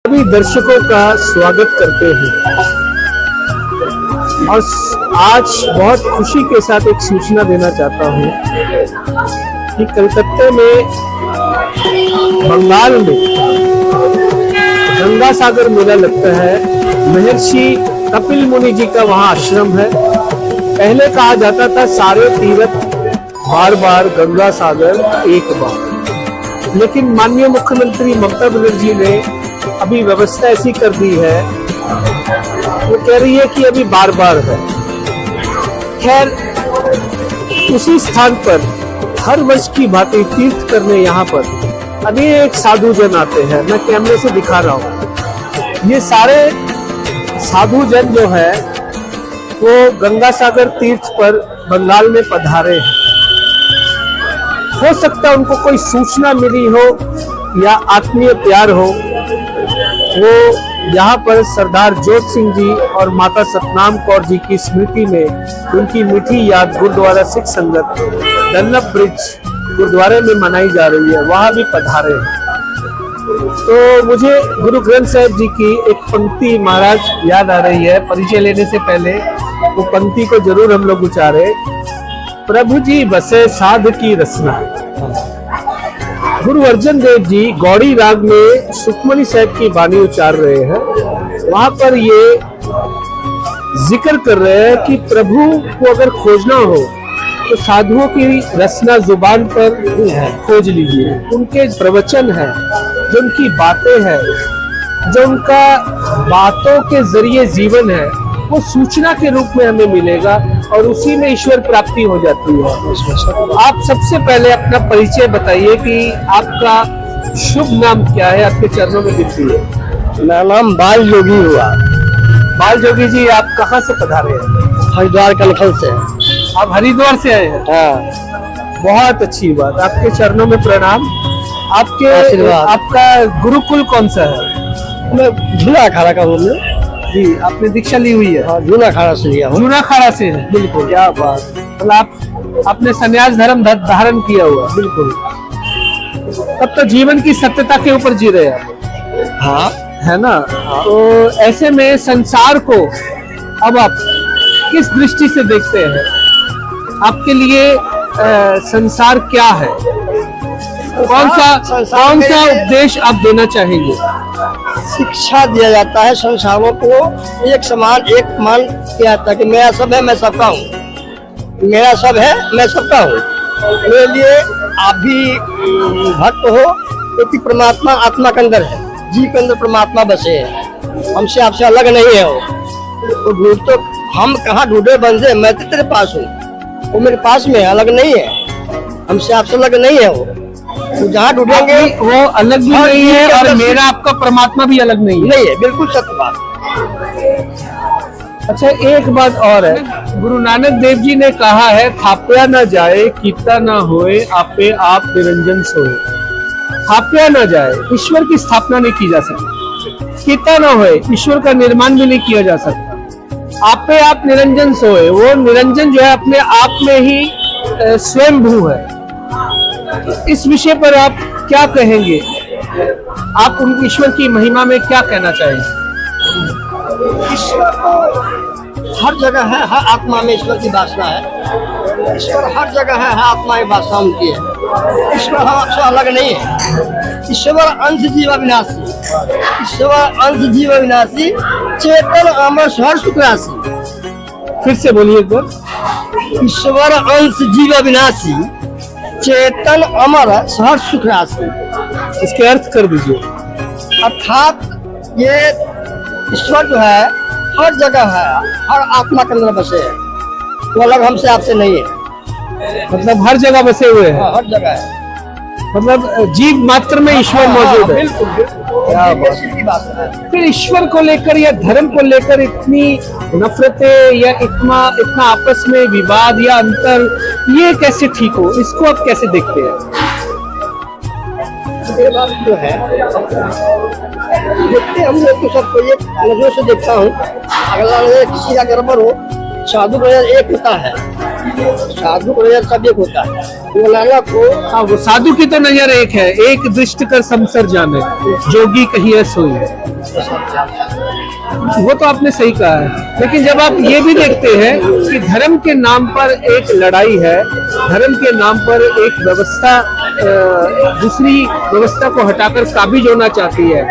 सभी दर्शकों का स्वागत करते हैं और आज बहुत खुशी के साथ एक सूचना देना चाहता हूं कि कलकत्ते में बंगाल में गंगा सागर मेला लगता है। महर्षि कपिल मुनि जी का वहां आश्रम है। पहले कहा जाता था सारे तीर्थ बार बार गंगा सागर एक बार, लेकिन माननीय मुख्यमंत्री ममता बनर्जी ने अभी व्यवस्था ऐसी कर दी है, वो कह रही है कि अभी बार बार है। खैर, उसी स्थान पर हर वर्ष की भांति तीर्थ करने यहाँ पर अनेक साधु जन आते हैं। मैं कैमरे से दिखा रहा हूँ। ये सारे साधु जन जो है वो गंगा सागर तीर्थ पर बंगाल में पधारे हैं। हो सकता है उनको कोई सूचना मिली हो या आत्मीय प्यार हो, वो यहाँ पर सरदार जोत सिंह जी और माता सतनाम कौर जी की स्मृति में उनकी मीठी याद गुरुद्वारा सिख संगत डनलप ब्रिज गुरुद्वारे में मनाई जा रही है, वहां भी पधारे हैं। तो मुझे गुरु ग्रंथ साहिब जी की एक पंक्ति महाराज याद आ रही है। परिचय लेने से पहले वो पंक्ति को जरूर हम लोग उचारे। प्रभु जी बसे साध की रसना। गुरु अर्जन देव जी गौड़ी राग में सुखमनी साहब की वाणी उचार रहे हैं। वहां पर ये जिक्र कर रहे हैं कि प्रभु को अगर खोजना हो तो साधुओं की रचना जुबान पर खोज लीजिए। उनके प्रवचन है, जो उनकी बातें हैं, जो उनका बातों के जरिए जीवन है, वो सूचना के रूप में हमें मिलेगा और उसी में ईश्वर प्राप्ति हो जाती है। आप सबसे पहले अपना परिचय बताइए कि आपका शुभ नाम क्या है, आपके चरणों में विनती है। मेरा नाम बाल जोगी हुआ। बाल जोगी जी, आप कहाँ से पधारे हैं? हरिद्वार कनखल से। आप हरिद्वार से आए हैं? हाँ। बहुत अच्छी बात। आपके चरणों में प्रणाम। आपका गुरुकुल कौन सा है? मैं जूना अखाड़ा का हूँ। जी, आपने दीक्षा ली हुई है? हाँ, जूना अखाड़ा से लिया हूँ। जूना अखाड़ा से है? बिल्कुल, क्या बात। मतलब आपने संन्यास धर्म धारण किया हुआ? बिल्कुल। तब तो जीवन की सत्यता के ऊपर जी रहे हैं। हाँ, है ना? हाँ। तो ऐसे में संसार को अब आप किस दृष्टि से देखते हैं? आपके लिए संसार क्या है? कौन सा उपदेश आप देना चाहेंगे? शिक्षा दिया जाता है संसारों को, एक समान एक मान किया जाता है कि मेरा सब है मैं सबका हूँ, मेरा सब है मैं सबका हूँ। मेरे लिए आप भी भक्त हो, क्योंकि परमात्मा आत्मा के अंदर है, जीव के अंदर परमात्मा बसे है, हमसे आपसे अलग नहीं है। वो ढूंढ तो हम कहाँ ढूंढे बंदे, मैं तो तेरे पास हूँ, वो मेरे पास में अलग नहीं है, हमसे आपसे अलग नहीं है। वो जहाँ ढूंढेंगे वो अलग भी नहीं है और मेरा आपका परमात्मा भी अलग नहीं है, बिल्कुल सत्य बात। अच्छा, एक बात और है। गुरु नानक देव जी ने कहा है, थाप्या ना जाए कीता ना होए, आपे आप निरंजन सोए। थाप्या ना जाए, ईश्वर की स्थापना नहीं की जा सकती। कीता ना होए, ईश्वर का निर्माण भी नहीं किया जा सकता। आपे आप निरंजन सोए, वो निरंजन जो है अपने आप में ही स्वयंभू है। इस विषय पर आप क्या कहेंगे? आप उन ईश्वर की महिमा में क्या कहना चाहेंगे? ईश्वर हर जगह है, हर आत्मा में ईश्वर की वासना है। ईश्वर हर जगह है, हर आत्मा की वासना उनकी है। ईश्वर हमसे अलग नहीं है। ईश्वर अंश जीव अविनाशी, ईश्वर अंश जीव अविनाशी, चेतन अमर हर सुख राशि। फिर से बोलिए एक बार। ईश्वर अंश जीव अविनाशी, चेतन अमर सहर सुख राशि। इसके अर्थ कर दीजिए। अर्थात ये ईश्वर जो है हर जगह है, हर आत्मा के अंदर बसे है, वो अलग हमसे आपसे नहीं है। मतलब हर जगह बसे हुए हैं? हर जगह है, मतलब जीव मात्र में ईश्वर मौजूद है। बिल्कुल बिल्कुल। फिर ईश्वर को लेकर या धर्म को लेकर इतनी नफरतें या इतना आपस में विवाद या अंतर, ये कैसे ठीक हो? इसको आप कैसे देखते हैं? ये बात जो है, देखते हम लोग तो सबको एक नजरों से देखता हूँ। अगला नजर किसी का गड़बड़ हो, साधु का एक होता है, साधु को नजर सब एक होता है। वो नानक को हाँ, वो साधु की तो नजर एक है, एक दृष्टि कर संसार जाने, जोगी कहिए सोई। वो तो आपने सही कहा है, लेकिन जब आप ये भी देखते हैं कि धर्म के नाम पर एक लड़ाई है, धर्म के नाम पर एक व्यवस्था दूसरी व्यवस्था को हटाकर काबिज होना चाहती है,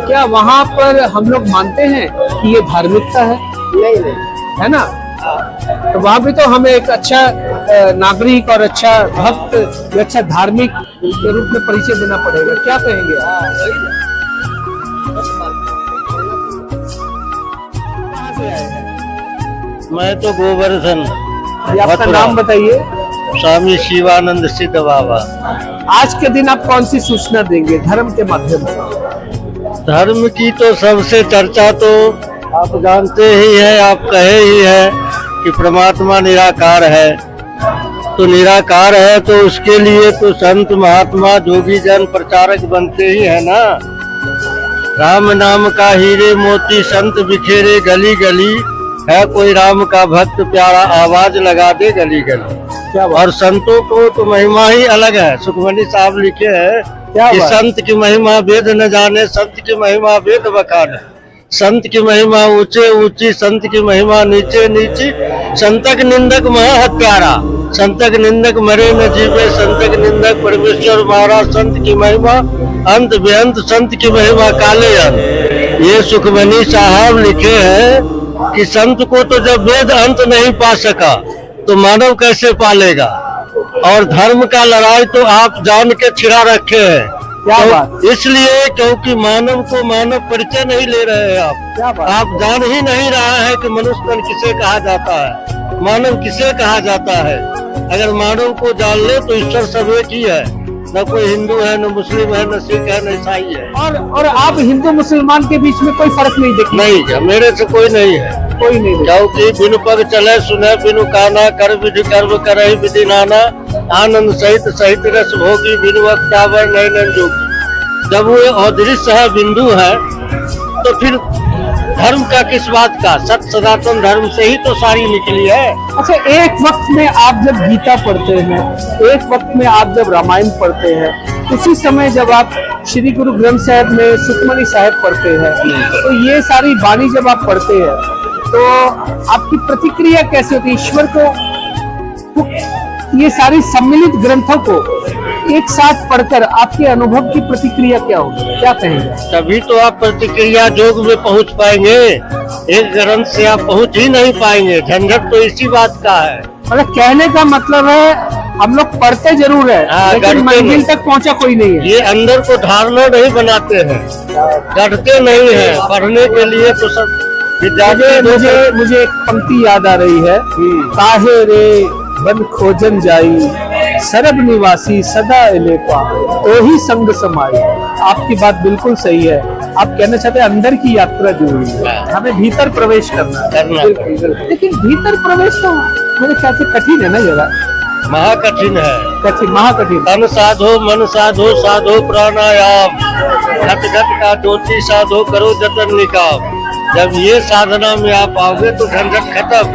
क्या वहां पर हम लोग मानते हैं कि ये धार्मिकता है? नहीं है ना? तो वहां भी तो हमें एक अच्छा नागरिक और अच्छा भक्त, अच्छा धार्मिक के रूप में परिचय देना पड़ेगा। क्या कहेंगे आप? कहाँ से आए हैं? मैं तो गोवर्धन, ये आपका मथुरा। नाम बताइए। स्वामी शिवानंद सिद्ध बाबा। आज के दिन आप कौन सी सूचना देंगे धर्म के माध्यम से? धर्म की तो सबसे चर्चा तो आप जानते ही है, आप कहे ही है कि परमात्मा निराकार है। तो निराकार है तो उसके लिए तो संत महात्मा जोगी जन प्रचारक बनते ही है ना। राम नाम का हीरे मोती संत बिखेरे गली गली, है कोई राम का भक्त प्यारा आवाज लगा दे गली गली। क्या बात? और संतों को तो महिमा ही अलग है। सुखमनी साहब लिखे है क्या कि बात? संत की महिमा वेद न जाने, संत की महिमा वेद बखाने। संत की महिमा ऊंचे ऊंची, संत की महिमा नीचे नीची। संतक निंदक महा हत्यारा, संतक निंदक मरे न जीवे, संतक निंदक परमेश्वर मारा। संत की महिमा अंत बेअंत, संत की महिमा काले अंत। ये सुखमनी साहब लिखे हैं कि संत को तो जब वेद अंत नहीं पा सका तो मानव कैसे पालेगा। और धर्म का लड़ाई तो आप जान के छिड़ा रखे हैं। क्या तो बात? इसलिए क्योंकि मानव को मानव परिचय नहीं ले रहे हैं आप। क्या बात? आप जान ही नहीं रहा है कि मनुष्य तन किसे कहा जाता है, मानव किसे कहा जाता है। अगर मानव को जान ले तो ईश्वर सब एक ही है, न कोई हिंदू है, न मुस्लिम है, न सिख है, न ईसाई है। और आप हिंदू मुसलमान के बीच में कोई फर्क नहीं देखते? नहीं, मेरे से कोई नहीं है। कोई नहीं देखते। क्योंकि बिनु पग चले सुने बिनु काना, कर विधि कर्म करहि विधि नाना। आनंद सहित सहित रस भोगी, बिनु अक्टावर नहीं नन जोगी। जब वो अदृश्य है, बिंदु है, तो फिर धर्म का किस बात का? सत सनातन धर्म से ही तो सारी निकली है। अच्छा, एक वक्त में आप जब गीता पढ़ते हैं, एक वक्त में आप जब रामायण पढ़ते हैं, उसी समय जब आप श्री गुरु ग्रंथ साहिब में सुखमनी साहिब पढ़ते हैं, तो ये सारी वाणी जब आप पढ़ते हैं तो आपकी प्रतिक्रिया कैसे होती है? ईश्वर को ये सारी सम्मिलित ग्रंथों को एक साथ पढ़कर आपके अनुभव की प्रतिक्रिया क्या होगी? क्या कहेंगे? तभी तो आप प्रतिक्रिया जोग में पहुंच पाएंगे। एक ग्रंथ से आप पहुंच ही नहीं पाएंगे। झंझट तो इसी बात का है। मतलब कहने का मतलब है हम लोग पढ़ते जरूर है, हाँ, लेकिन गढ़ते मंजिल नहीं। तक पहुंचा कोई नहीं है। ये अंदर को धारणा नहीं बनाते हैं, करते नहीं है। पढ़ने के लिए तो सब विद्यार्थी मुझे एक पंक्ति याद आ रही है, काहे रे बन खोजन जाई, सरब निवासी सदा एलेपा, तो ही संग समाई। आपकी बात बिल्कुल सही है। आप कहना चाहते हैं अंदर की यात्रा जो हुई है, हमें भीतर प्रवेश करना है। करना। लेकिन भीतर प्रवेश तो मेरे ख्याल से कठिन है ना, जरा महाकठिन है। कठिन, महाकठिन। तन साधो मन साधो, साधो प्राणायाम, घट घट का ज्योति साधो, करो जतन निकाम। जब ये साधना में आप आओगे तो झंझट खत्म।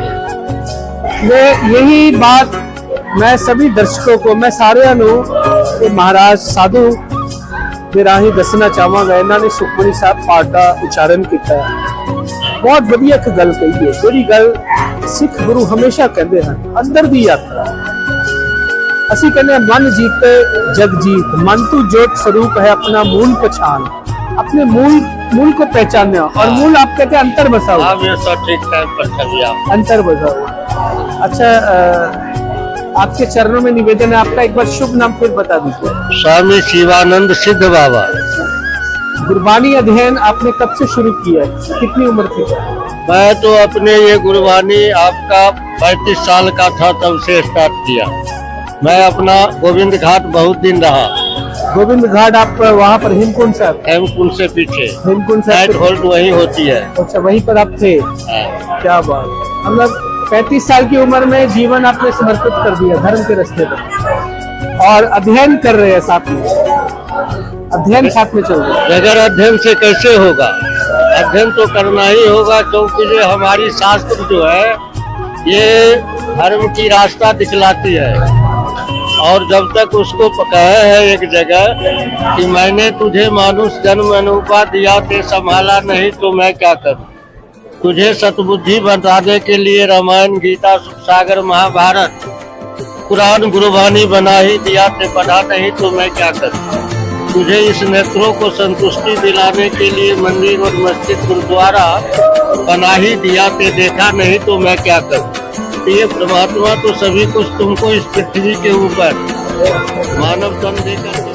यही बात मैं सभी दर्शकों को, मैं सारे ਨੂੰ महाराज साधु ਦੇ ਰਾਹੀਂ ਦੱਸਣਾ ਚਾਹਾਂਗਾ। ਇਹਨਾਂ ਨੇ ਸੁਖਮਨੀ ਸਾਹਿਬ ਪਾਠ ਦਾ ਉਚਾਰਨ ਕੀਤਾ ਹੈ। ਬਹੁਤ ਵਧੀਆ ਇੱਕ ਗੱਲ ਕਹੀ ਹੈ, ਜਿਹੜੀ ਗੱਲ ਸਿੱਖ ਗੁਰੂ ਹਮੇਸ਼ਾ ਕਹਿੰਦੇ ਹਨ, ਅੰਦਰ ਦੀ ਯਾਤਰਾ। ਅਸੀਂ ਕਹਿੰਦੇ ਮਨ ਜੀਤੇ ਜਗ जीत, मन तू ज्योत स्वरूप है अपना मूल पहचान। अपने मूल को पहचानना, और मूल आप कहते हैं अंतर बसा हुआ। आप ये सब ठीक टाइम पर कभी आप अंतर बसा हुआ। अच्छा, आपके चरणों में निवेदन है, आपका एक बार शुभ नाम फिर बता दीजिए। स्वामी शिवानंद सिद्ध बाबा। गुरबानी अध्ययन आपने कब से शुरू किया है? कितनी उम्र थी? मैं तो अपने ये गुरबानी आपका 35 साल का था तब से स्टार्ट किया। मैं अपना गोविंद घाट बहुत दिन रहा। गोविंद घाट आप वहाँ पर हेमकुंड साहब? हेमकुंड से पीछे हेमकुंड नाइट साहब। होल्ड वही होती है। अच्छा, वहीं पर आप थे? क्या बात। मतलब 35 साल की उम्र में जीवन आपने समर्पित कर दिया धर्म के रास्ते पर, और अध्ययन कर रहे हैं साथ में, अध्ययन साथ में चल रहा है। बगैर अध्ययन से कैसे होगा? अध्ययन तो करना ही होगा, क्योंकि ये हमारी शास्त्र जो है ये धर्म की रास्ता दिखलाती है। और जब तक उसको कहे है एक जगह कि मैंने तुझे मानुष जन्म अनुपा दिया ते संभाला नहीं तो मैं क्या करूं, तुझे सतबुद्धि बताने के लिए रामायण गीता सुख सागर महाभारत कुरान गुरबानी बना ही दिया ते पढ़ा नहीं तो मैं क्या करूं, तुझे इस नेत्रों को संतुष्टि दिलाने के लिए मंदिर और मस्जिद गुरुद्वारा बना ही दिया ते देखा नहीं तो मैं क्या करूं। ये परमात्मा तो सभी कुछ तुमको इस पृथ्वी के ऊपर मानव तन देकर